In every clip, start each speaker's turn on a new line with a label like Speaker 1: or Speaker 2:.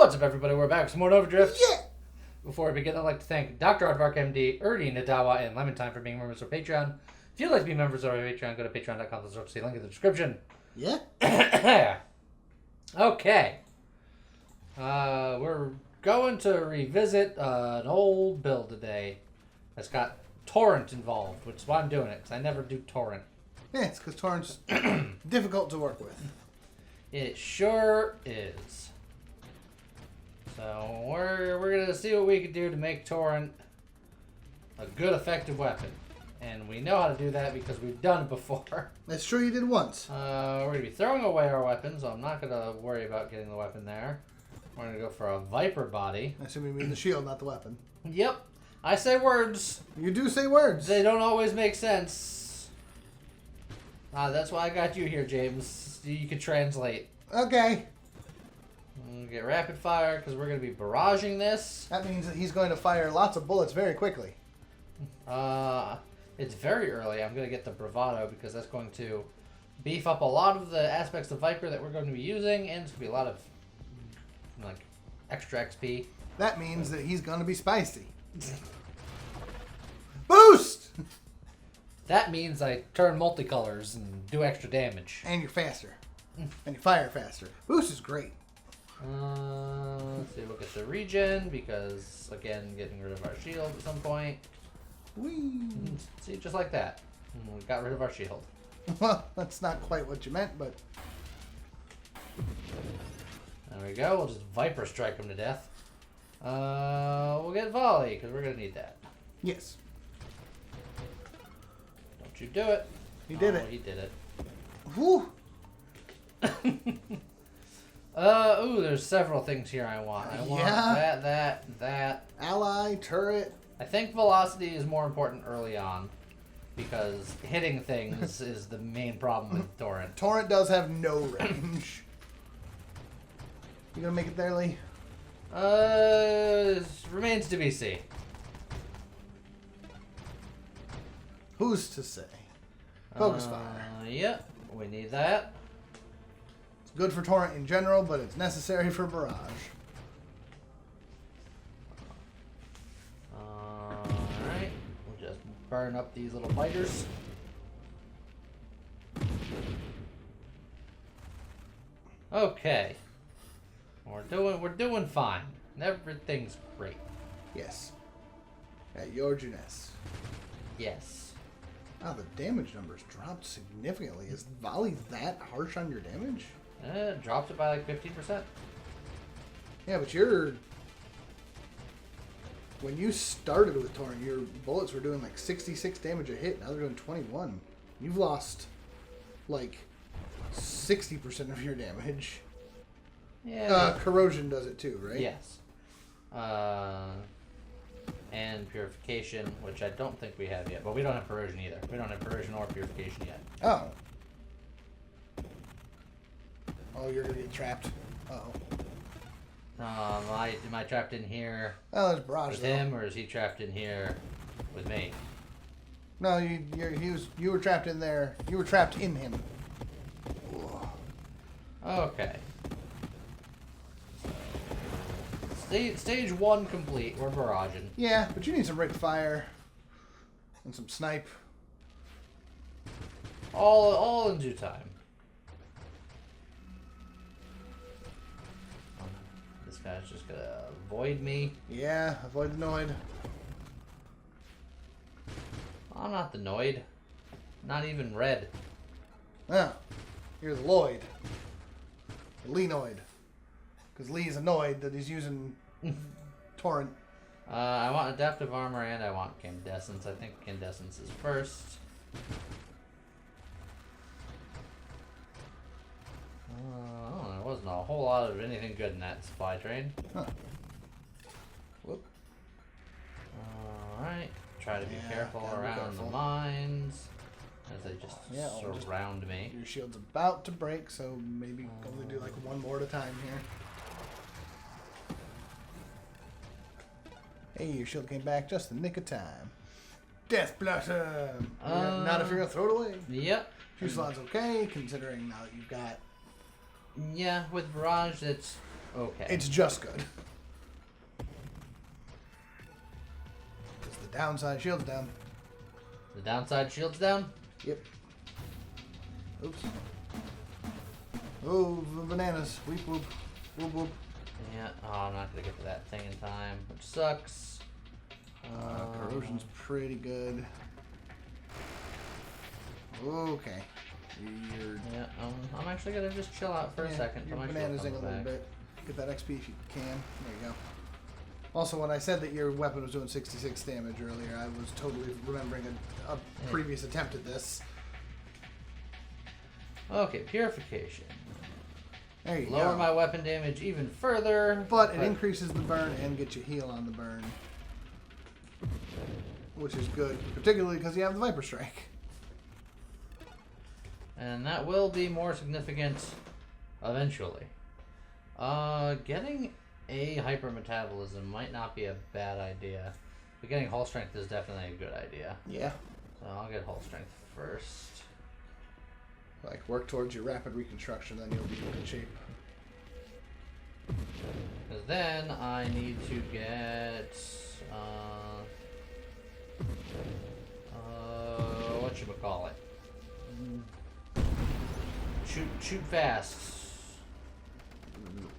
Speaker 1: What's up, everybody? We're back with some more Overdrift.
Speaker 2: Yeah!
Speaker 1: Before we begin, I'd like to thank Dr. Aardvark, MD, Ernie, Nadawa, and Lemon Time for being members of Patreon. If you'd like to be members of our Patreon, go to patreon.com/see link in the description.
Speaker 2: Yeah?
Speaker 1: Okay. We're going to revisit an old build today that's got torrent involved, which is why I'm doing it, because I never do torrent.
Speaker 2: Yeah, it's because torrent's difficult to work with.
Speaker 1: It sure is. So we're gonna see what we can do to make torrent a good, effective weapon, and we know how to do that because we've done it before.
Speaker 2: That's true, you did once.
Speaker 1: We're gonna be throwing away our weapons, so I'm not gonna worry about getting the weapon there. We're gonna go for a viper body.
Speaker 2: I assume you mean the shield, not the weapon.
Speaker 1: Yep, I say words.
Speaker 2: You do say words.
Speaker 1: They don't always make sense. That's why I got you here, James. You can translate.
Speaker 2: Okay.
Speaker 1: We'll get rapid fire because we're going to be barraging this.
Speaker 2: That means that he's going to fire lots of bullets very quickly.
Speaker 1: It's very early. I'm going to get the bravado because that's going to beef up a lot of the aspects of Viper that we're going to be using, and it's going to be a lot of like extra XP.
Speaker 2: That means that he's going to be spicy. Boost!
Speaker 1: That means I turn multicolors and do extra damage.
Speaker 2: And you're faster. And you fire faster. Boost is great.
Speaker 1: Let's see, look at the regen because, again, getting rid of our shield at some point.
Speaker 2: Whee!
Speaker 1: See, just like that. We got rid of our shield.
Speaker 2: Well, that's not quite what you meant, but...
Speaker 1: There we go. We'll just Viper strike him to death. We'll get volley because we're going to need that.
Speaker 2: Yes.
Speaker 1: Don't you do it.
Speaker 2: He did it.
Speaker 1: He did it.
Speaker 2: Whew!
Speaker 1: Ooh, there's several things here I want. I want that.
Speaker 2: Ally, turret.
Speaker 1: I think velocity is more important early on because hitting things is the main problem with Torrent.
Speaker 2: Torrent does have no range. You gonna make it there, Lee?
Speaker 1: Remains to be seen.
Speaker 2: Who's to say? Focus fire.
Speaker 1: Yep, we need that.
Speaker 2: It's good for torrent in general, but it's necessary for barrage.
Speaker 1: Alright, we'll just burn up these little biters. Okay. We're doing fine. Everything's great.
Speaker 2: Yes. At your Juness.
Speaker 1: Yes.
Speaker 2: Wow, the damage numbers dropped significantly. Is volley that harsh on your damage?
Speaker 1: Dropped it by like 15%.
Speaker 2: Yeah, but you're... When you started with Torrent, your bullets were doing like 66 damage a hit. Now they're doing 21. You've lost like 60% of your damage.
Speaker 1: Yeah.
Speaker 2: Corrosion does it too, right?
Speaker 1: Yes. And purification, which I don't think we have yet. But we don't have corrosion either. We don't have corrosion or purification yet.
Speaker 2: Oh. Oh, you're gonna get trapped. Uh-oh.
Speaker 1: Am I trapped in here
Speaker 2: Oh, there's barrage
Speaker 1: with
Speaker 2: though.
Speaker 1: him, or is he trapped in here with me?
Speaker 2: No, you were trapped in there. You were trapped in him.
Speaker 1: Okay. Stage 1 complete. We're barraging.
Speaker 2: Yeah, but you need some rate fire and some snipe.
Speaker 1: All in due time. This guy's just gonna avoid me.
Speaker 2: Yeah, avoid the Noid.
Speaker 1: I'm not the Noid. Not even red.
Speaker 2: Oh, you're the Lloyd. The Leanoid. Because Lee is annoyed that he's using Torrent.
Speaker 1: I want adaptive armor and I want Candescence. I think Candescence is first. I don't know, there wasn't a whole lot of anything good in that supply train.
Speaker 2: Huh. Whoop.
Speaker 1: Alright. Try to be careful
Speaker 2: gotta be
Speaker 1: around
Speaker 2: careful.
Speaker 1: the mines as they just surround me.
Speaker 2: Your shield's about to break, so maybe only do like one more at a time here. Hey, your shield came back just the nick of time. Death Blossom! Not if you're gonna throw it away.
Speaker 1: Yep.
Speaker 2: Fuselage okay, considering now that you've got...
Speaker 1: Yeah, with Barrage, it's okay.
Speaker 2: It's just good. It's the downside. Shield's down.
Speaker 1: The downside shield's down?
Speaker 2: Yep. Oops. Oh, the bananas. Weep whoop. Whoop whoop.
Speaker 1: Yeah. Oh, I'm not going to get to that thing in time, which sucks.
Speaker 2: Corrosion's pretty good. Okay.
Speaker 1: Yeah, I'm actually going to just chill out for a second.
Speaker 2: Your
Speaker 1: till my
Speaker 2: banana's
Speaker 1: shield
Speaker 2: in a
Speaker 1: comes
Speaker 2: little
Speaker 1: back.
Speaker 2: bit. Get that XP if you can. There you go. Also, when I said that your weapon was doing 66 damage earlier, I was totally remembering a previous attempt at this.
Speaker 1: Okay, purification.
Speaker 2: There you
Speaker 1: Lower
Speaker 2: go.
Speaker 1: my weapon damage even further.
Speaker 2: But it increases the burn and gets you heal on the burn. Which is good, particularly because you have the Viper Strike.
Speaker 1: And that will be more significant eventually. Getting a hypermetabolism might not be a bad idea. But getting hull strength is definitely a good idea.
Speaker 2: Yeah.
Speaker 1: So I'll get hull strength first.
Speaker 2: Like, work towards your rapid reconstruction, then you'll be in good shape.
Speaker 1: Because then I need to get... whatchamacallit? Shoot fast.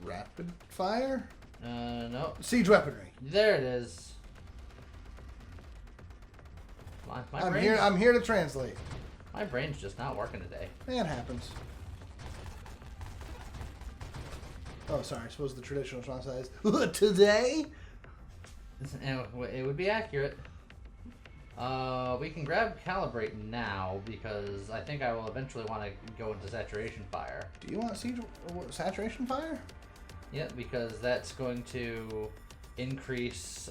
Speaker 2: Rapid fire?
Speaker 1: No.
Speaker 2: Siege weaponry.
Speaker 1: There it is.
Speaker 2: I'm here to translate.
Speaker 1: My brain's just not working today.
Speaker 2: It happens. Oh, sorry. I suppose the traditional response is today.
Speaker 1: And it would be accurate. We can grab calibrate now because I think I will eventually want to go into saturation fire.
Speaker 2: Do you want siege saturation fire?
Speaker 1: Yeah, because that's going to increase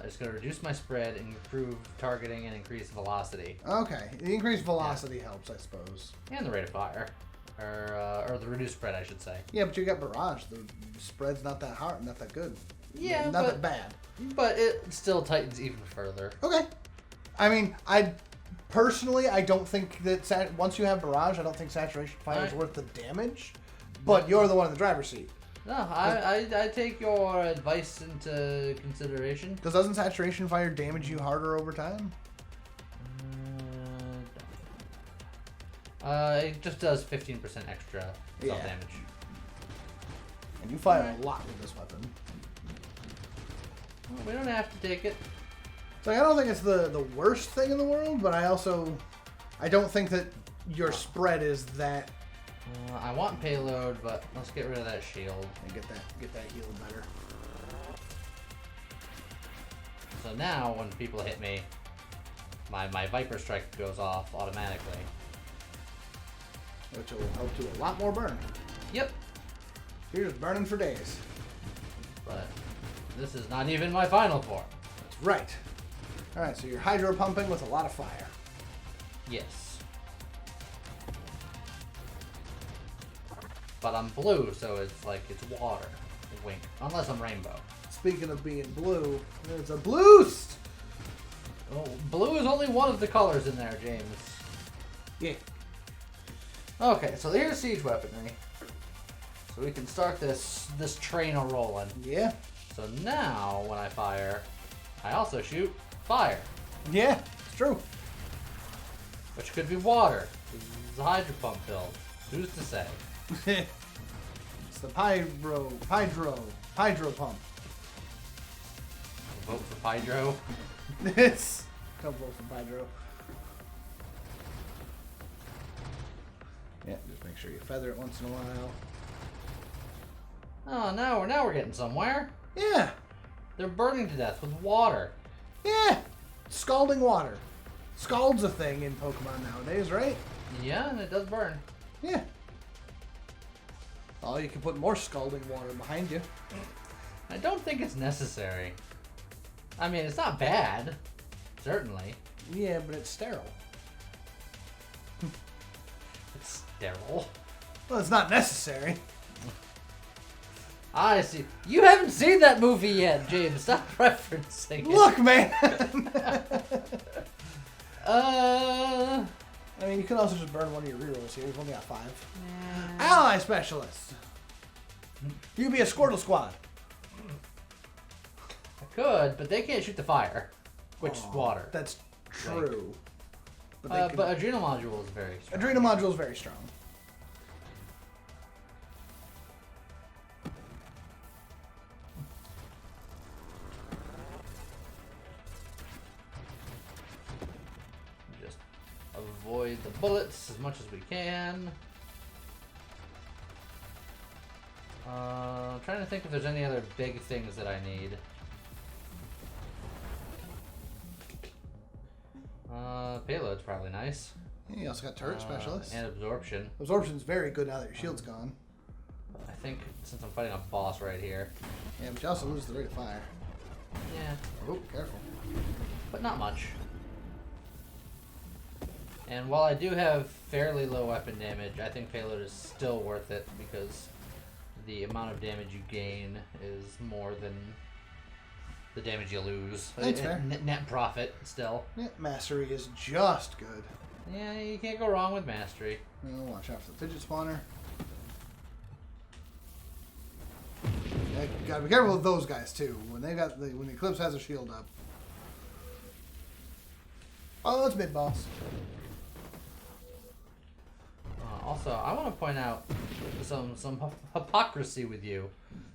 Speaker 1: it's going to reduce my spread, improve targeting, and increase velocity.
Speaker 2: Okay, the increased velocity helps, I suppose.
Speaker 1: And the rate of fire. Or the reduced spread, I should say.
Speaker 2: Yeah, but you got barrage. The spread's not that hard, not that good.
Speaker 1: Yeah,
Speaker 2: not that bad.
Speaker 1: But it still tightens even further.
Speaker 2: Okay. I mean, I don't think that once you have barrage, I don't think saturation fire is worth the damage. But you're the one in the driver's seat.
Speaker 1: No, I take your advice into consideration.
Speaker 2: Because doesn't saturation fire damage you harder over time?
Speaker 1: It just does 15% extra self-damage.
Speaker 2: And you fire a lot with this weapon.
Speaker 1: Well, we don't have to take it.
Speaker 2: So I don't think it's the worst thing in the world, but I don't think that your spread is that.
Speaker 1: I want payload, but let's get rid of that shield.
Speaker 2: And get that heal better.
Speaker 1: So now when people hit me, my Viper Strike goes off automatically.
Speaker 2: Which will help do a lot more burn.
Speaker 1: Yep.
Speaker 2: You're just burning for days.
Speaker 1: But this is not even my final form.
Speaker 2: That's right. Alright, so you're hydro pumping with a lot of fire.
Speaker 1: Yes. But I'm blue, so it's like it's water. Wink. Unless I'm rainbow.
Speaker 2: Speaking of being blue, there's a bluest!
Speaker 1: Oh, blue is only one of the colors in there, James.
Speaker 2: Yeah.
Speaker 1: Okay, so here's siege weaponry. So we can start this train a rolling.
Speaker 2: Yeah.
Speaker 1: So now when I fire, I also shoot fire.
Speaker 2: Yeah, it's true.
Speaker 1: Which could be water. This is a hydro pump build. Who's to say?
Speaker 2: It's the hydro pump.
Speaker 1: Vote for hydro.
Speaker 2: It's don't vote for hydro. Yeah, just make sure you feather it once in a while.
Speaker 1: Oh, now we're getting somewhere.
Speaker 2: Yeah.
Speaker 1: They're burning to death with water.
Speaker 2: Yeah. Scalding water. Scald's a thing in Pokemon nowadays, right?
Speaker 1: Yeah, and it does burn.
Speaker 2: Yeah. Oh, you can put more scalding water behind you.
Speaker 1: I don't think it's necessary. I mean, it's not bad. Certainly.
Speaker 2: Yeah, but it's sterile.
Speaker 1: It's sterile.
Speaker 2: Well, it's not necessary.
Speaker 1: I see. You haven't seen that movie yet, James. Stop referencing it.
Speaker 2: Look, man. I mean, you can also just burn one of your rerolls here. You've only got 5.
Speaker 1: Yeah.
Speaker 2: Ally specialist. You be a Squirtle squad.
Speaker 1: I could, but they can't shoot the fire, which is water.
Speaker 2: That's true.
Speaker 1: But Adrenal Module is very strong.
Speaker 2: Adrenal Module is very strong.
Speaker 1: Just avoid the bullets as much as we can. I'm trying to think if there's any other big things that I need. Payload's probably nice.
Speaker 2: Yeah, you also got turret specialist.
Speaker 1: And absorption.
Speaker 2: Absorption's very good now that your shield's gone.
Speaker 1: I think since I'm fighting a boss right here.
Speaker 2: Yeah, but you also lose the rate of fire.
Speaker 1: Yeah.
Speaker 2: Oh, careful.
Speaker 1: But not much. And while I do have fairly low weapon damage, I think payload is still worth it because the amount of damage you gain is more than the damage you lose.
Speaker 2: That's fair.
Speaker 1: Net profit still.
Speaker 2: Yeah, mastery is just good.
Speaker 1: Yeah, you can't go wrong with mastery.
Speaker 2: Oh, watch out for the fidget spawner. Yeah, gotta be careful with those guys too. When they got when the Eclipse has a shield up. Oh, that's mid boss.
Speaker 1: Also, I want to point out some hypocrisy with you,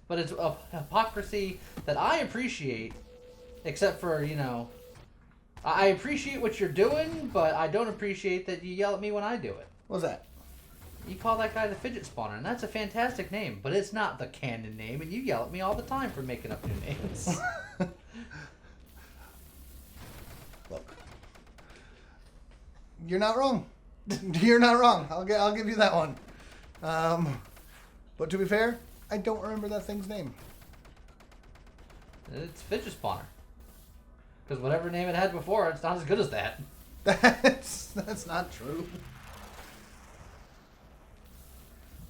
Speaker 1: but it's a hypocrisy that I appreciate, except for, you know, I appreciate what you're doing, but I don't appreciate that you yell at me when I do it.
Speaker 2: What's that?
Speaker 1: You call that guy the Fidget Spawner, and that's a fantastic name, but it's not the canon name, and you yell at me all the time for making up new names.
Speaker 2: Look, you're not wrong. You're not wrong. I'll give you that one. But to be fair, I don't remember that thing's name.
Speaker 1: It's Fidget Spawner. Because whatever name it had before, it's not as good as that.
Speaker 2: That's not true.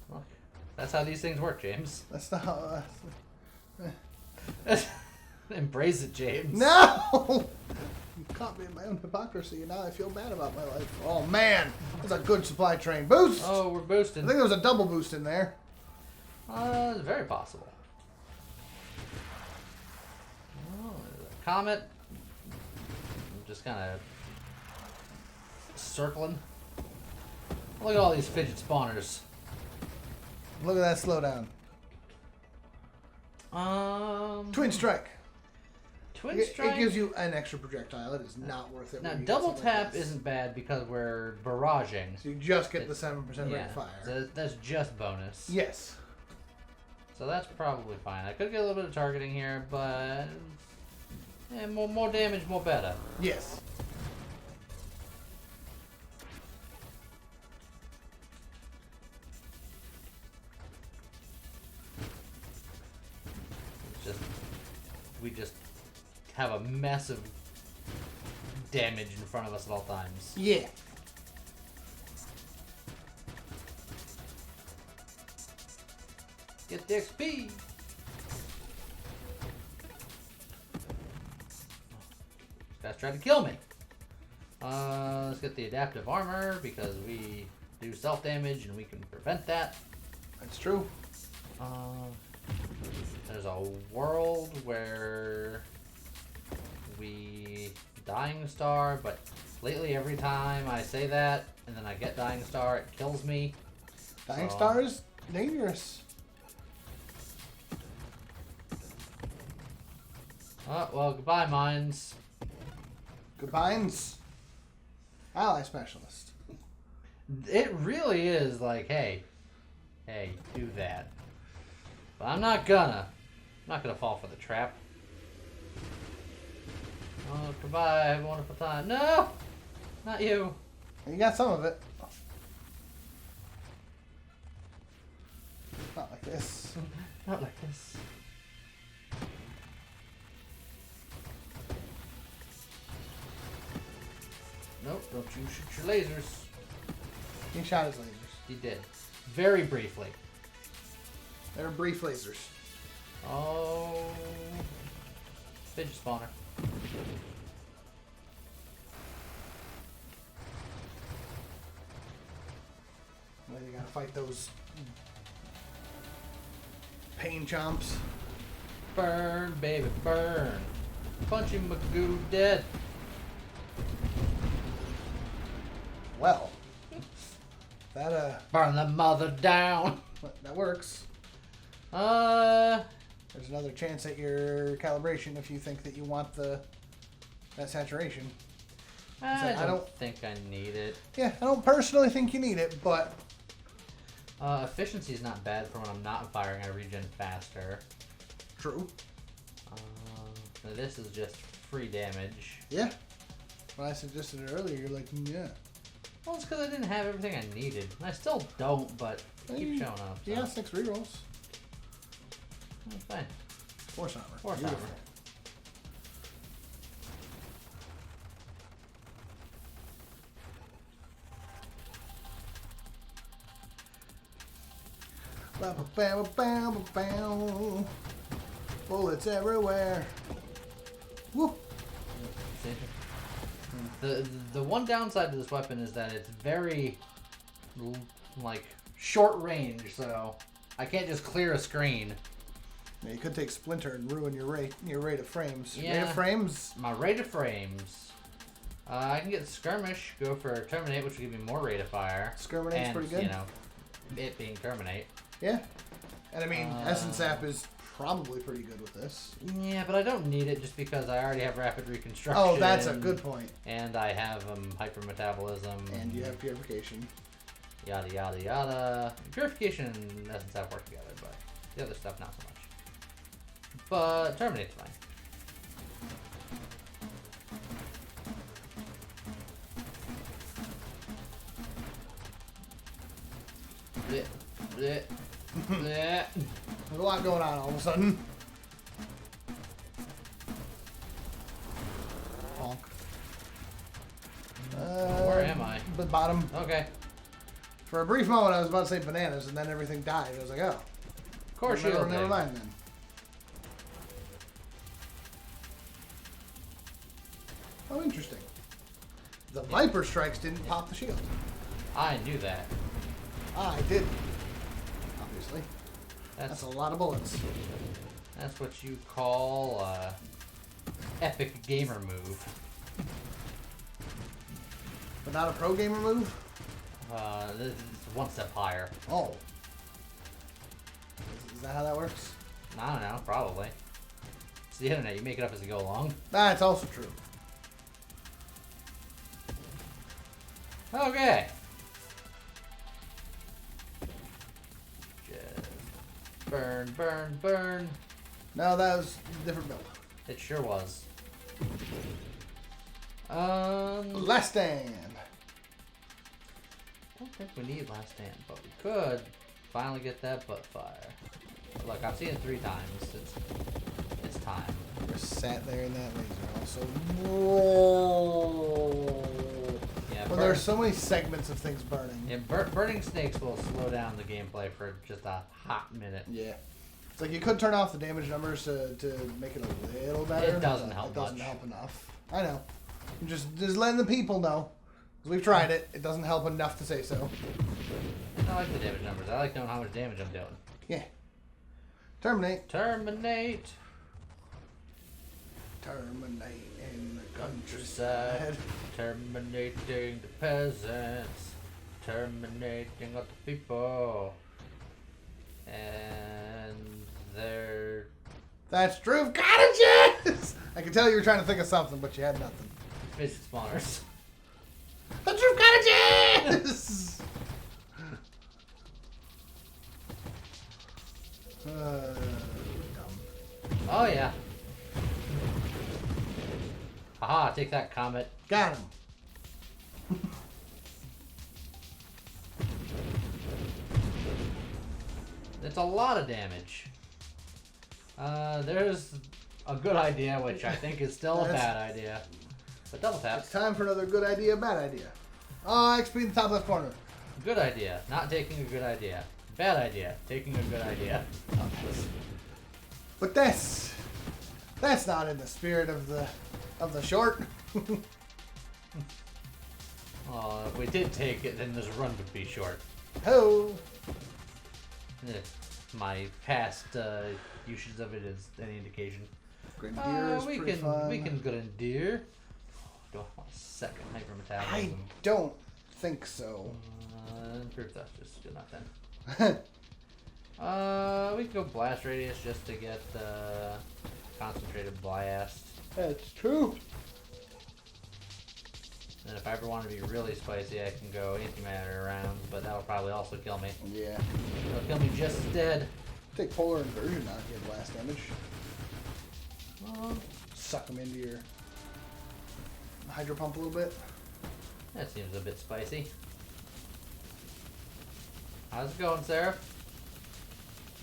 Speaker 1: Look, that's how these things work, James.
Speaker 2: That's not how...
Speaker 1: Embrace it, James.
Speaker 2: No! You caught me in my own hypocrisy, and now I feel bad about my life. Oh, man! That's a good supply train. Boost!
Speaker 1: Oh, we're boosting.
Speaker 2: I think there was a double boost in there.
Speaker 1: It's very possible. Oh, there's a comet. I'm just kind of circling. Look at all these fidget spawners.
Speaker 2: Look at that slowdown. Twin strike.
Speaker 1: Twin strike.
Speaker 2: It gives you an extra projectile. It is not worth it.
Speaker 1: Now, double tap isn't bad because we're barraging.
Speaker 2: So you just get the 7% rate of fire.
Speaker 1: So that's just bonus.
Speaker 2: Yes.
Speaker 1: So that's probably fine. I could get a little bit of targeting here, but yeah, more damage, more better.
Speaker 2: Yes.
Speaker 1: We just have a massive damage in front of us at all times.
Speaker 2: Yeah.
Speaker 1: Get the XP! This guy's trying to kill me. Let's get the adaptive armor because we do self-damage and we can prevent that.
Speaker 2: That's true.
Speaker 1: There's a world where we Dying Star, but lately every time I say that and then I get Dying Star, it kills me.
Speaker 2: Dying Star is dangerous.
Speaker 1: Oh, well, goodbye, mines.
Speaker 2: Goodbyes. Ally specialist.
Speaker 1: It really is like, hey, do that. But I'm not gonna. I'm not gonna fall for the trap. Oh, goodbye. Have a wonderful time. No! Not you.
Speaker 2: You got some of it. Not like this.
Speaker 1: Not like this. Nope, don't you shoot your lasers.
Speaker 2: He shot his lasers.
Speaker 1: He did. Very briefly.
Speaker 2: They're brief lasers.
Speaker 1: Oh. Fidget spawner.
Speaker 2: to fight those pain chomps.
Speaker 1: Burn, baby, burn. Punching Magoo dead.
Speaker 2: Well, that
Speaker 1: Burn the mother down.
Speaker 2: that works.
Speaker 1: There's
Speaker 2: There's another chance at your calibration if you think that you want that saturation.
Speaker 1: I don't think I need it.
Speaker 2: Yeah, I don't personally think you need it, but
Speaker 1: Efficiency is not bad for when I'm not firing. I regen faster.
Speaker 2: true.
Speaker 1: This is just free damage.
Speaker 2: Yeah. When I suggested it earlier, you're like, yeah.
Speaker 1: Well, it's because I didn't have everything I needed. I still don't, but it keeps showing up. So.
Speaker 2: Yeah, 6 rerolls.
Speaker 1: That's fine.
Speaker 2: Force armor.
Speaker 1: Force
Speaker 2: Beautiful. Armor. Bullets everywhere. Woo.
Speaker 1: The one downside to this weapon is that it's very like short range, so I can't just clear a screen.
Speaker 2: Yeah, you could take Splinter and ruin your rate of frames.
Speaker 1: Yeah.
Speaker 2: Rate of frames?
Speaker 1: My rate of frames. I can get Skirmish, go for Terminate, which will give me more rate of fire.
Speaker 2: Skirminate's pretty good.
Speaker 1: You know, it being Terminate.
Speaker 2: Yeah. And I mean, Essence Sap is probably pretty good with this.
Speaker 1: Yeah, but I don't need it just because I already have Rapid Reconstruction.
Speaker 2: Oh, that's a good point.
Speaker 1: And I have Hypermetabolism.
Speaker 2: And you have Purification.
Speaker 1: Yada, yada, yada. Purification and Essence Sap work together, but the other stuff not so much. But Terminate's fine. Blech, blech, blech.
Speaker 2: There's a lot going on all of a sudden. Honk.
Speaker 1: Where am I?
Speaker 2: The bottom.
Speaker 1: Okay.
Speaker 2: For a brief moment, I was about to say bananas, and then everything died. I was like, oh.
Speaker 1: Core shield.
Speaker 2: Never mind then. Oh, interesting. The Viper Strikes didn't pop the shield.
Speaker 1: I knew that.
Speaker 2: I did. Obviously. That's a lot of bullets.
Speaker 1: That's what you call epic gamer move.
Speaker 2: But not a pro gamer move?
Speaker 1: This is one step higher.
Speaker 2: Oh. Is that how that works?
Speaker 1: I don't know, probably. It's the internet, you make it up as you go along.
Speaker 2: That's also true.
Speaker 1: Okay. Just burn, burn, burn.
Speaker 2: No, that was a different build.
Speaker 1: It sure was.
Speaker 2: Last Stand.
Speaker 1: I don't think we need Last Stand, but we could finally get that butt fire. Look, I've seen it 3 times. It's time.
Speaker 2: Just sat there in that laser also. Whoa.
Speaker 1: Yeah,
Speaker 2: Well, there's so many segments of things burning.
Speaker 1: Yeah, burning snakes will slow down the gameplay for just a hot minute.
Speaker 2: Yeah. It's like you could turn off the damage numbers to make it a little better.
Speaker 1: It doesn't help
Speaker 2: It doesn't
Speaker 1: much.
Speaker 2: help enough. I know. I'm just letting the people know. 'Cause we've tried it. It doesn't help enough to say so.
Speaker 1: I like the damage numbers. I like knowing how much damage I'm doing.
Speaker 2: Yeah. Terminate.
Speaker 1: Terminate.
Speaker 2: Terminate in the
Speaker 1: Countryside.
Speaker 2: countryside.
Speaker 1: Terminating the peasants. Terminating all the people. And they're...
Speaker 2: That's Droop Cottages! I can tell you were trying to think of something, but you had nothing.
Speaker 1: Basic spawners.
Speaker 2: The Droop Cottages! Dumb.
Speaker 1: Oh, yeah. Haha, take that, Comet.
Speaker 2: Got him.
Speaker 1: It's a lot of damage. There's a good idea, which I think is still a bad idea. But double tap.
Speaker 2: It's time for another good idea, bad idea. Oh, XP in the top left corner.
Speaker 1: Good idea. Not taking a good idea. Bad idea. Taking a good idea.
Speaker 2: But that's not in the spirit of the short.
Speaker 1: If we did take it, then this run would be short.
Speaker 2: Ho!
Speaker 1: If my past usage of it is any indication.
Speaker 2: Grenadier is pretty fun.
Speaker 1: We can go to deer. Do I want a second hyper
Speaker 2: I
Speaker 1: metabolism?
Speaker 2: don't think so.
Speaker 1: Improved that's just good enough then. We can go blast radius just to get concentrated blast.
Speaker 2: That's true.
Speaker 1: And if I ever want to be really spicy, I can go antimatter rounds, but that'll probably also kill me.
Speaker 2: Yeah.
Speaker 1: It'll kill me just as dead.
Speaker 2: Take polar inversion out here, blast damage. Suck them into your hydro pump a little bit.
Speaker 1: That seems a bit spicy. How's it going, Sarah?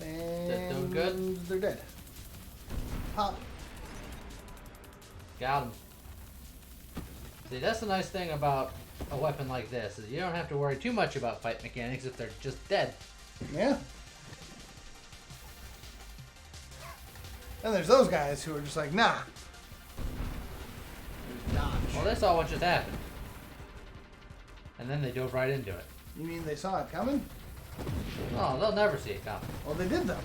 Speaker 2: And
Speaker 1: doing good?
Speaker 2: They're dead. Pop.
Speaker 1: Got him. See, that's the nice thing about a weapon like this, is you don't have to worry too much about fight mechanics if they're just dead.
Speaker 2: Yeah. And there's those guys who are just like, nah. Dodge.
Speaker 1: Well, they saw what just happened. And then they dove right into it.
Speaker 2: You mean they saw it coming?
Speaker 1: Oh, they'll never see it coming.
Speaker 2: Well, they did though.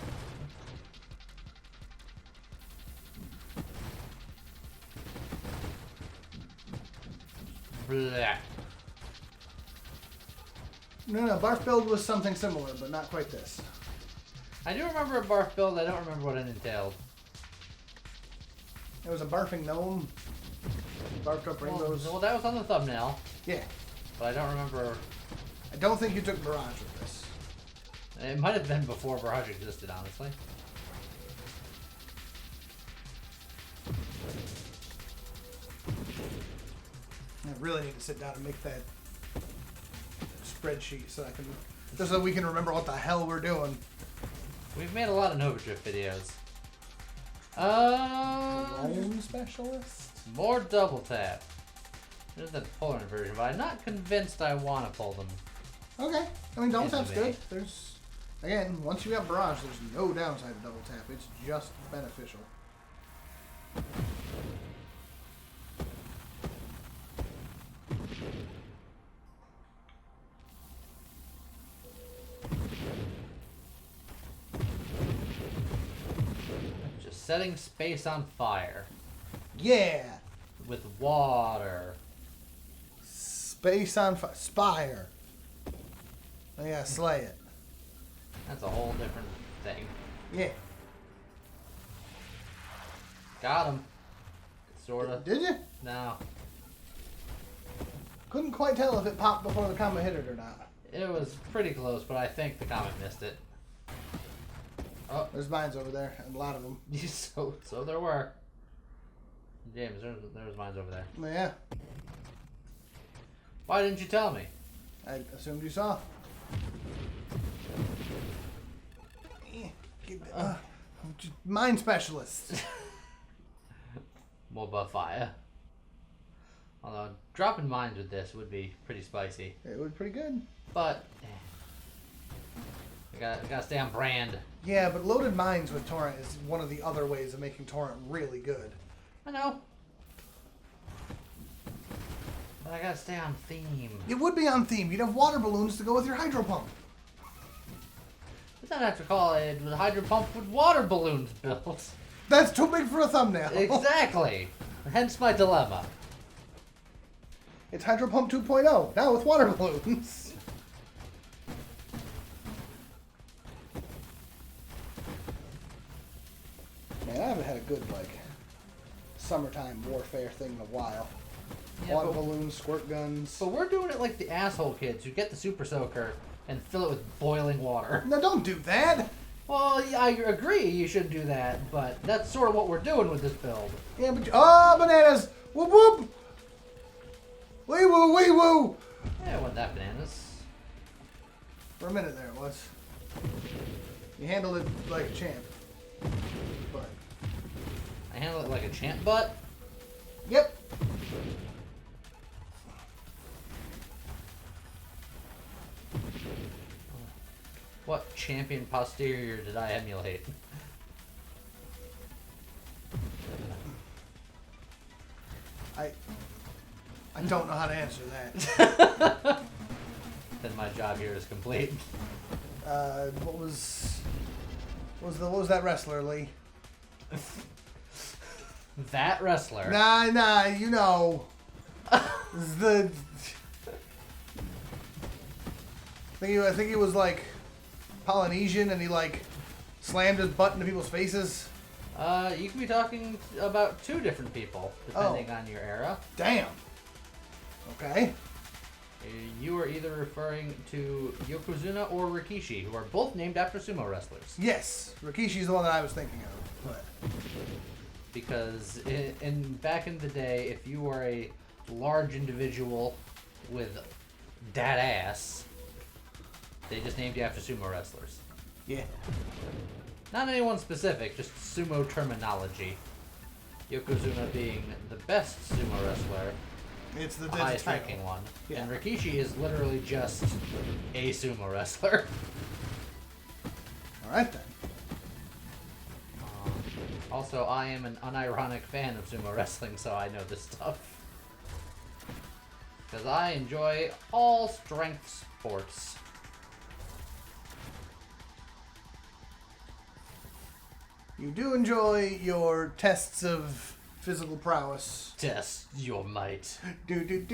Speaker 1: Blah.
Speaker 2: No, barf build was something similar, but not quite this.
Speaker 1: I do remember a barf build, I don't remember what it entailed.
Speaker 2: It was a barfing gnome. Barfed up rainbows.
Speaker 1: Well, that was on the thumbnail,
Speaker 2: Yeah.
Speaker 1: but I don't remember.
Speaker 2: I don't think you took Barrage with this.
Speaker 1: It might have been before Barrage existed, honestly.
Speaker 2: I really need to sit down and make that spreadsheet so I can, just so we can remember what the hell we're doing.
Speaker 1: We've made a lot of Nova Drift videos.
Speaker 2: Lone specialist.
Speaker 1: More double tap. There's the polar inversion, but I'm not convinced I want to pull them.
Speaker 2: Okay. I mean, double
Speaker 1: Into
Speaker 2: tap's
Speaker 1: me.
Speaker 2: good. There's, again, once you have Barrage, there's no downside to double tap. It's just beneficial.
Speaker 1: Just setting space on fire.
Speaker 2: Yeah.
Speaker 1: With water.
Speaker 2: Space on fire. Spire. Oh, yeah, slay it.
Speaker 1: That's a whole different thing.
Speaker 2: Yeah.
Speaker 1: Got him. Sorta.
Speaker 2: Did you?
Speaker 1: No.
Speaker 2: Couldn't quite tell if it popped before the comet hit it or not.
Speaker 1: It was pretty close, but I think the comet missed it. Oh,
Speaker 2: There's mines over there, and a lot of them.
Speaker 1: so there were. James, there was mines over there.
Speaker 2: Yeah.
Speaker 1: Why didn't you tell me?
Speaker 2: I assumed you saw. Mine specialist.
Speaker 1: More buff fire. Although dropping mines with this would be pretty spicy.
Speaker 2: It was pretty good.
Speaker 1: But I gotta stay on brand.
Speaker 2: Yeah, but loaded mines with Torrent is one of the other ways of making Torrent really good.
Speaker 1: I know. But I gotta stay on theme.
Speaker 2: It would be on theme. You'd have water balloons to go with your hydro pump.
Speaker 1: You don't have to call it with hydro pump with water balloons built.
Speaker 2: That's too big for a thumbnail.
Speaker 1: Exactly. Hence my dilemma.
Speaker 2: It's hydro pump 2.0, now with water balloons. Man, I haven't had a good, like, summertime warfare thing in a while.
Speaker 1: Yeah,
Speaker 2: Water balloons, squirt guns.
Speaker 1: But we're doing it like the asshole kids who get the super soaker and fill it with boiling water.
Speaker 2: No, don't do that.
Speaker 1: Well, yeah, I agree you should do that, but that's sort of what we're doing with this build.
Speaker 2: Yeah, but oh, bananas! Whoop whoop! Wee woo, wee woo!
Speaker 1: Yeah, it wasn't that bananas.
Speaker 2: For a minute there, it was. You handled it like a champ. But
Speaker 1: I handle it like a champ butt.
Speaker 2: yep.
Speaker 1: What champion posterior did I emulate?
Speaker 2: I don't know how to answer that.
Speaker 1: then my job here is complete.
Speaker 2: What was that wrestler, Lee?
Speaker 1: That wrestler.
Speaker 2: Nah, you know. I think he was like Polynesian, and he like slammed his butt into people's faces.
Speaker 1: You could be talking about two different people, depending on your era.
Speaker 2: Damn. Okay.
Speaker 1: You are either referring to Yokozuna or Rikishi, who are both named after sumo wrestlers.
Speaker 2: Yes, Rikishi's the one that I was thinking of. But
Speaker 1: Because back in the day, if you were a large individual with that ass, they just named you after sumo wrestlers.
Speaker 2: yeah.
Speaker 1: Not anyone specific, just sumo terminology. Yokozuna being the best sumo wrestler,
Speaker 2: It's the
Speaker 1: highest
Speaker 2: title.
Speaker 1: ranking one.
Speaker 2: Yeah.
Speaker 1: And Rikishi is literally just a sumo wrestler.
Speaker 2: All right then.
Speaker 1: Also, I am an unironic fan of sumo wrestling, so I know this stuff. Because I enjoy all strength sports.
Speaker 2: You do enjoy your tests of physical prowess.
Speaker 1: Test your might.
Speaker 2: Do.
Speaker 1: Did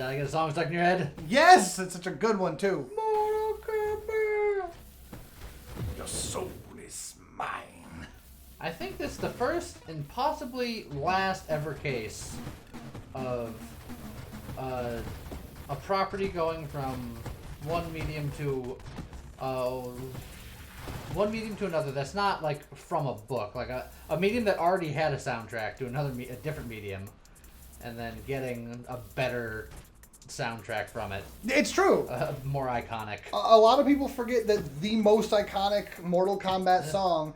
Speaker 1: I get a song stuck in your head?
Speaker 2: Yes, it's such a good one too.
Speaker 1: Mortal Kombat.
Speaker 2: Your soul is mine.
Speaker 1: I think this is the first and possibly last ever case of a property going from one medium to another. That's not like from a book, like a medium that already had a soundtrack to a different medium, and then getting a better soundtrack from it.
Speaker 2: It's true.
Speaker 1: More iconic.
Speaker 2: A lot of people forget that the most iconic Mortal Kombat song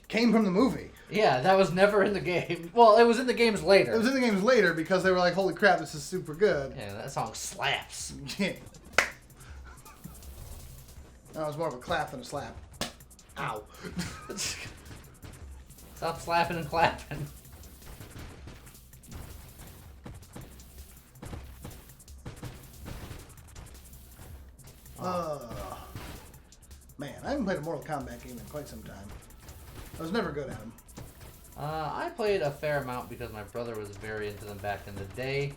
Speaker 2: came from the movie.
Speaker 1: Yeah, that was never in the game. Well, it was in the games later.
Speaker 2: It was in the games later because they were like, holy crap, this is super good.
Speaker 1: Yeah, that song slaps.
Speaker 2: Yeah. That was more of a clap than a slap. Ow.
Speaker 1: Stop slapping and clapping.
Speaker 2: Man, I haven't played a Mortal Kombat game in quite some time. I was never good at them.
Speaker 1: I played a fair amount because my brother was very into them back in the day,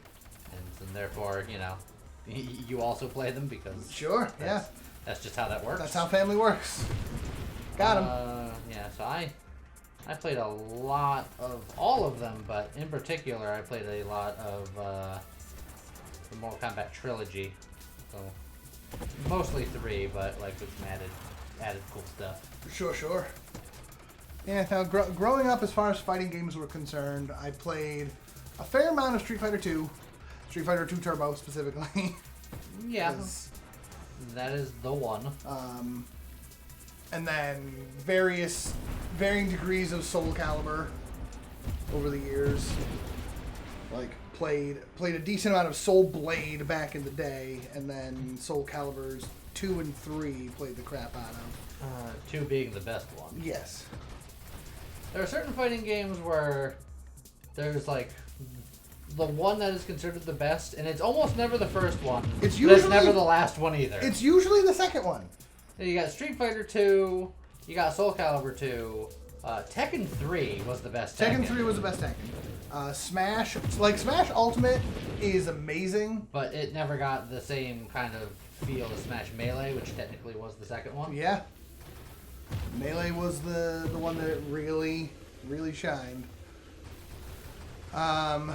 Speaker 1: and therefore, you know, you also play them because
Speaker 2: Sure, yeah.
Speaker 1: that's just how that works.
Speaker 2: That's how family works. Got him.
Speaker 1: Yeah, so I played a lot of all of them, but in particular, I played a lot of the Mortal Kombat trilogy. So mostly 3, but like with some added cool stuff.
Speaker 2: Sure. Yeah, now growing up, as far as fighting games were concerned, I played a fair amount of Street Fighter 2. Street Fighter 2 Turbo, specifically.
Speaker 1: Yeah, that is the one.
Speaker 2: And then varying degrees of Soul Calibur over the years. Like, played a decent amount of Soul Blade back in the day, and then Soul Caliburs 2 and 3 played the crap out of.
Speaker 1: 2 being the best one.
Speaker 2: Yes.
Speaker 1: There are certain fighting games where there's like the one that is considered the best, and it's almost never the first one.
Speaker 2: It's
Speaker 1: never the last one either.
Speaker 2: It's usually the second one.
Speaker 1: You got Street Fighter 2, you got Soul Calibur 2, Tekken 3 was the best Tekken.
Speaker 2: Tekken 3 was the best Tekken. Smash Ultimate is amazing.
Speaker 1: But it never got the same kind of feel as Smash Melee, which technically was the second one.
Speaker 2: Yeah. Melee was the one that really shined. And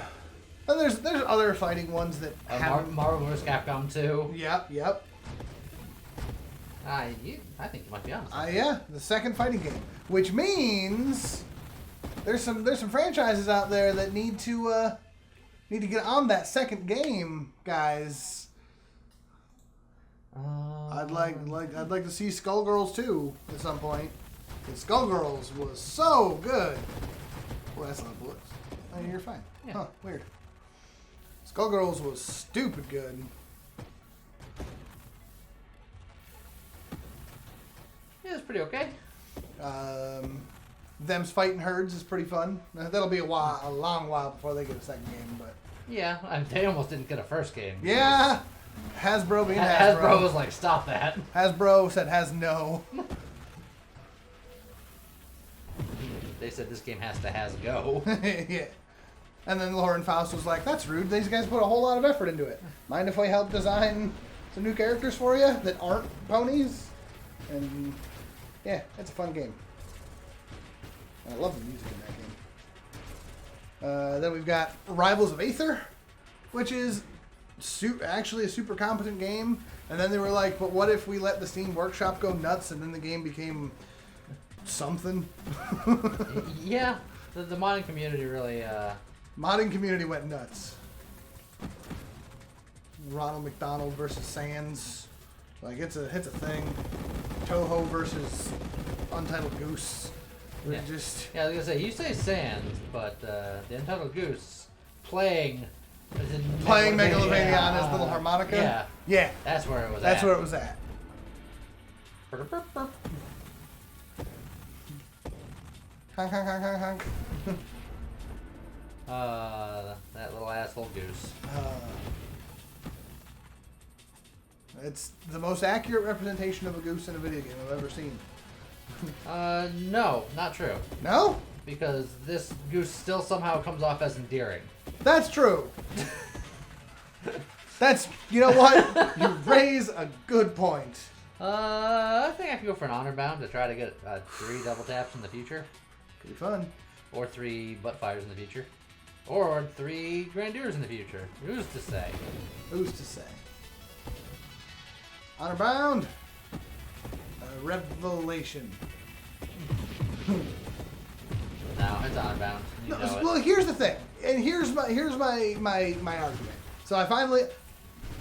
Speaker 2: there's other fighting ones that
Speaker 1: Marvel vs. Capcom 2.
Speaker 2: Yep.
Speaker 1: I think you might be honest.
Speaker 2: Yeah, the second fighting game, which means there's some franchises out there that need to get on that second game, guys. I'd like to see Skullgirls 2 at some point. Because Skullgirls was so good. Well, that's not bullets. Oh, you're fine.
Speaker 1: Yeah.
Speaker 2: Huh, weird. Skullgirls was stupid good.
Speaker 1: Yeah, it's pretty okay.
Speaker 2: Them's Fighting Herds is pretty fun. That'll be a long while before they get a second game, but
Speaker 1: Yeah, they almost didn't get a first game.
Speaker 2: yeah, Hasbro being Hasbro.
Speaker 1: Hasbro was like, stop that.
Speaker 2: Hasbro said has no.
Speaker 1: They said this game has to go.
Speaker 2: Yeah. And then Lauren Faust was like, that's rude. These guys put a whole lot of effort into it. Mind if I help design some new characters for you that aren't ponies? And yeah, it's a fun game. And I love the music in that game. Then we've got Rivals of Aether, which is actually a super competent game. And then they were like, but what if we let the Steam Workshop go nuts and then the game became something?
Speaker 1: Yeah, the modding community really...
Speaker 2: Modding community went nuts. Ronald McDonald versus Sans. Like, it's a thing. Toho versus Untitled Goose.
Speaker 1: Yeah.
Speaker 2: Just...
Speaker 1: Yeah, I was gonna say, you say Sans, but the Untitled Goose playing
Speaker 2: Megalovaniana's little harmonica?
Speaker 1: Yeah.
Speaker 2: Yeah.
Speaker 1: That's where it was
Speaker 2: That's
Speaker 1: at.
Speaker 2: where it was at.
Speaker 1: Burp, burp, burp.
Speaker 2: Honk, honk, honk, honk, honk.
Speaker 1: That little asshole goose.
Speaker 2: It's the most accurate representation of a goose in a video game I've ever seen.
Speaker 1: No, not true.
Speaker 2: No?
Speaker 1: Because this goose still somehow comes off as endearing.
Speaker 2: That's true. That's, you know what? You raise a good point.
Speaker 1: I think I could go for an honor bound to try to get 3 double taps in the future.
Speaker 2: Could be fun.
Speaker 1: Or 3 butt fires in the future. Or 3 grandeurs in the future. Who's to say?
Speaker 2: Who's to say? Honor bound. Revelation.
Speaker 1: No, it's honor bound. You know it.
Speaker 2: Well, here's the thing, and here's my argument. So I finally,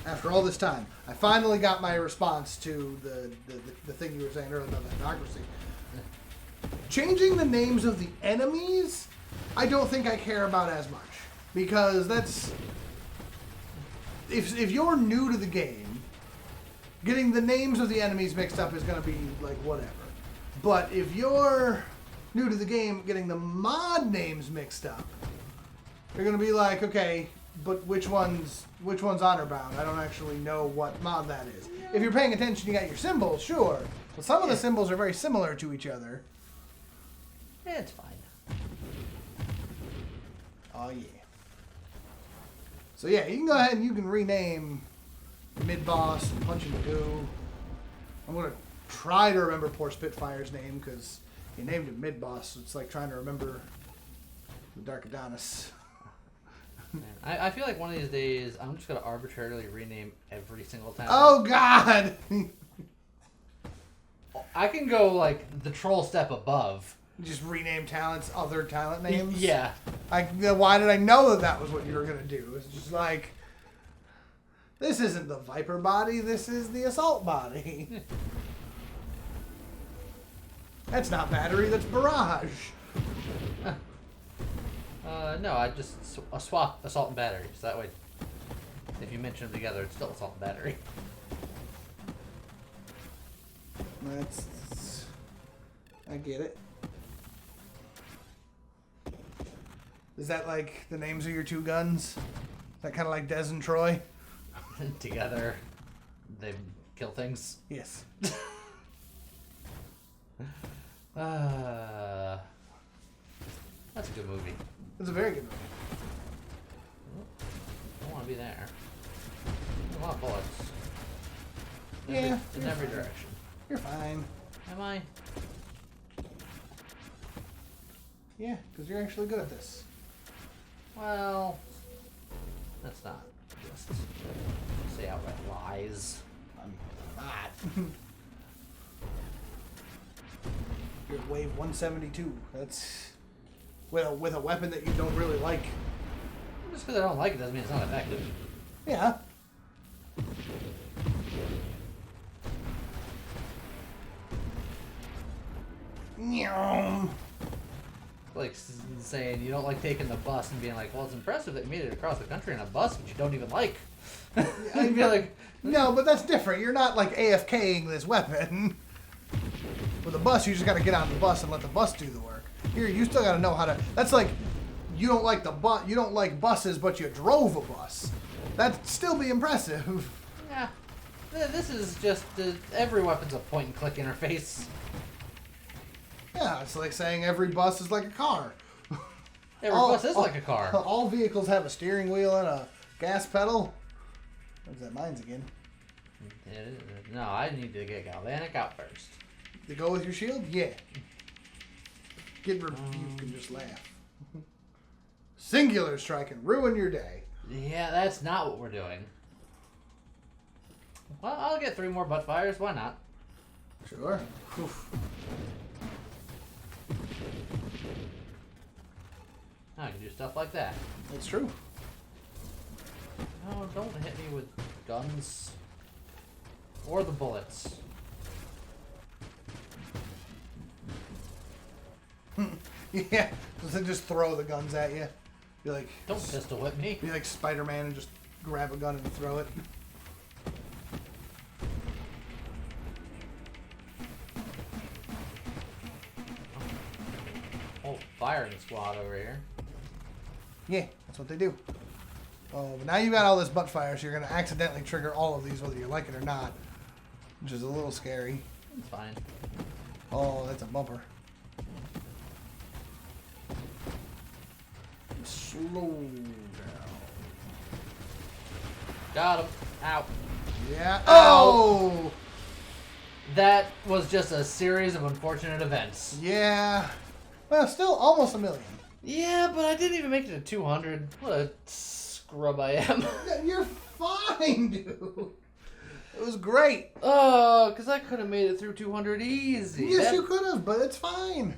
Speaker 2: after all this time, I finally got my response to the thing you were saying earlier about the hypocrisy. Changing the names of the enemies, I don't think I care about as much, because that's if you're new to the game, getting the names of the enemies mixed up is going to be like whatever. But if you're new to the game, getting the mod names mixed up, you're going to be like, okay, but which one's honor bound? I don't actually know what mod that is. If you're paying attention, you got your symbols, sure. But some of the symbols are very similar to each other.
Speaker 1: Yeah, it's fine.
Speaker 2: Oh yeah. So yeah, you can go ahead and you can rename Mid-Boss and Punch and Goo. I'm going to try to remember poor Spitfire's name because he named him Mid-Boss, so it's like trying to remember the Dark Adonis.
Speaker 1: Man, I feel like one of these days I'm just going to arbitrarily rename every single talent.
Speaker 2: Oh god!
Speaker 1: I can go like the troll step above.
Speaker 2: Just rename talents, other talent names?
Speaker 1: Yeah.
Speaker 2: Why did I know that was what you were going to do? It's just like, this isn't the Viper body, this is the Assault body. That's not battery, that's barrage.
Speaker 1: No, I just swap assault and battery. So that way, if you mention them together, it's still assault and battery.
Speaker 2: I get it. Is that like the names of your 2 guns? Is that kind of like Des and Troy?
Speaker 1: Together, they kill things.
Speaker 2: Yes.
Speaker 1: That's a good movie.
Speaker 2: It's a very good movie.
Speaker 1: I want to be there. A lot of bullets.
Speaker 2: Yeah.
Speaker 1: In every direction.
Speaker 2: You're fine.
Speaker 1: Am I?
Speaker 2: Yeah, because you're actually good at this.
Speaker 1: Well, that's not just say outright lies.
Speaker 2: I'm not. You're wave 172. That's with a weapon that you don't really like.
Speaker 1: Just because I don't like it doesn't mean it's not effective.
Speaker 2: Yeah. Meow.
Speaker 1: Like saying you don't like taking the bus and being like, well, it's impressive that you made it across the country in a bus that you don't even like. I'd be like,
Speaker 2: no, but that's different. You're not like AFKing this weapon. With a bus, you just got to get on the bus and let the bus do the work. Here, you still got to know how to. That's like you don't like you don't like buses, but you drove a bus. That'd still be impressive.
Speaker 1: Yeah. This is just every weapon's a point and click interface.
Speaker 2: Yeah, it's like saying every bus is like a car.
Speaker 1: Every bus is like a car.
Speaker 2: All vehicles have a steering wheel and a gas pedal. Where's that mine's again?
Speaker 1: No, I need to get Galvanic out first.
Speaker 2: To go with your shield? Yeah. Get rebuked and just laugh. Singular strike and ruin your day.
Speaker 1: Yeah, that's not what we're doing. Well, I'll get 3 more butt fires. Why not?
Speaker 2: Sure. Oof.
Speaker 1: I can do stuff like that.
Speaker 2: That's true.
Speaker 1: No, don't hit me with guns. Or the bullets.
Speaker 2: Yeah. Does it just throw the guns at you? Be like,
Speaker 1: Don't pistol whip me.
Speaker 2: be like Spider-Man and just grab a gun and throw it.
Speaker 1: Whole firing squad over here.
Speaker 2: Yeah, that's what they do. Oh, but now you got all this butt fire, so you're going to accidentally trigger all of these whether you like it or not. Which is a little scary.
Speaker 1: It's fine.
Speaker 2: Oh, that's a bumper. Slow down.
Speaker 1: Got him. Ow.
Speaker 2: Yeah.
Speaker 1: Ow.
Speaker 2: Oh!
Speaker 1: That was just a series of unfortunate events.
Speaker 2: Yeah. Well, still almost a million.
Speaker 1: Yeah, but I didn't even make it to 200. What a scrub I am.
Speaker 2: You're fine, dude. It was great.
Speaker 1: Oh, because I could have made it through 200 easy.
Speaker 2: Yes, you could have, but it's fine.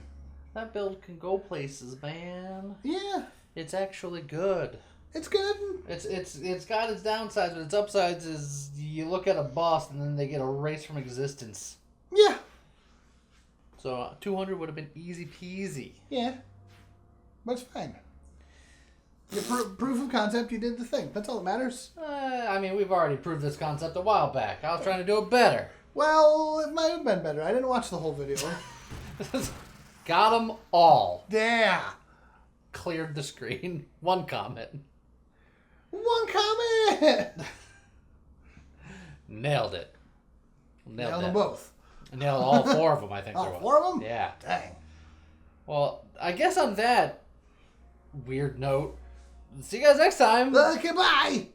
Speaker 1: That build can go places, man.
Speaker 2: Yeah.
Speaker 1: It's actually good.
Speaker 2: It's good.
Speaker 1: It's got its downsides, but its upsides is you look at a boss and then they get erased from existence.
Speaker 2: Yeah.
Speaker 1: So 200 would have been easy peasy.
Speaker 2: Yeah. But it's fine. Your proof of concept, you did the thing. That's all that matters.
Speaker 1: I mean, we've already proved this concept a while back. I was trying to do it better.
Speaker 2: Well, it might have been better. I didn't watch the whole video.
Speaker 1: Got them all.
Speaker 2: Yeah.
Speaker 1: Cleared the screen. One comment.
Speaker 2: One comment.
Speaker 1: Nailed it.
Speaker 2: Nailed them both.
Speaker 1: Nailed all 4 of them, I think.
Speaker 2: All
Speaker 1: there was.
Speaker 2: 4 of them?
Speaker 1: Yeah.
Speaker 2: Dang.
Speaker 1: Well, I guess on that weird note, see you guys next time.
Speaker 2: Okay, bye.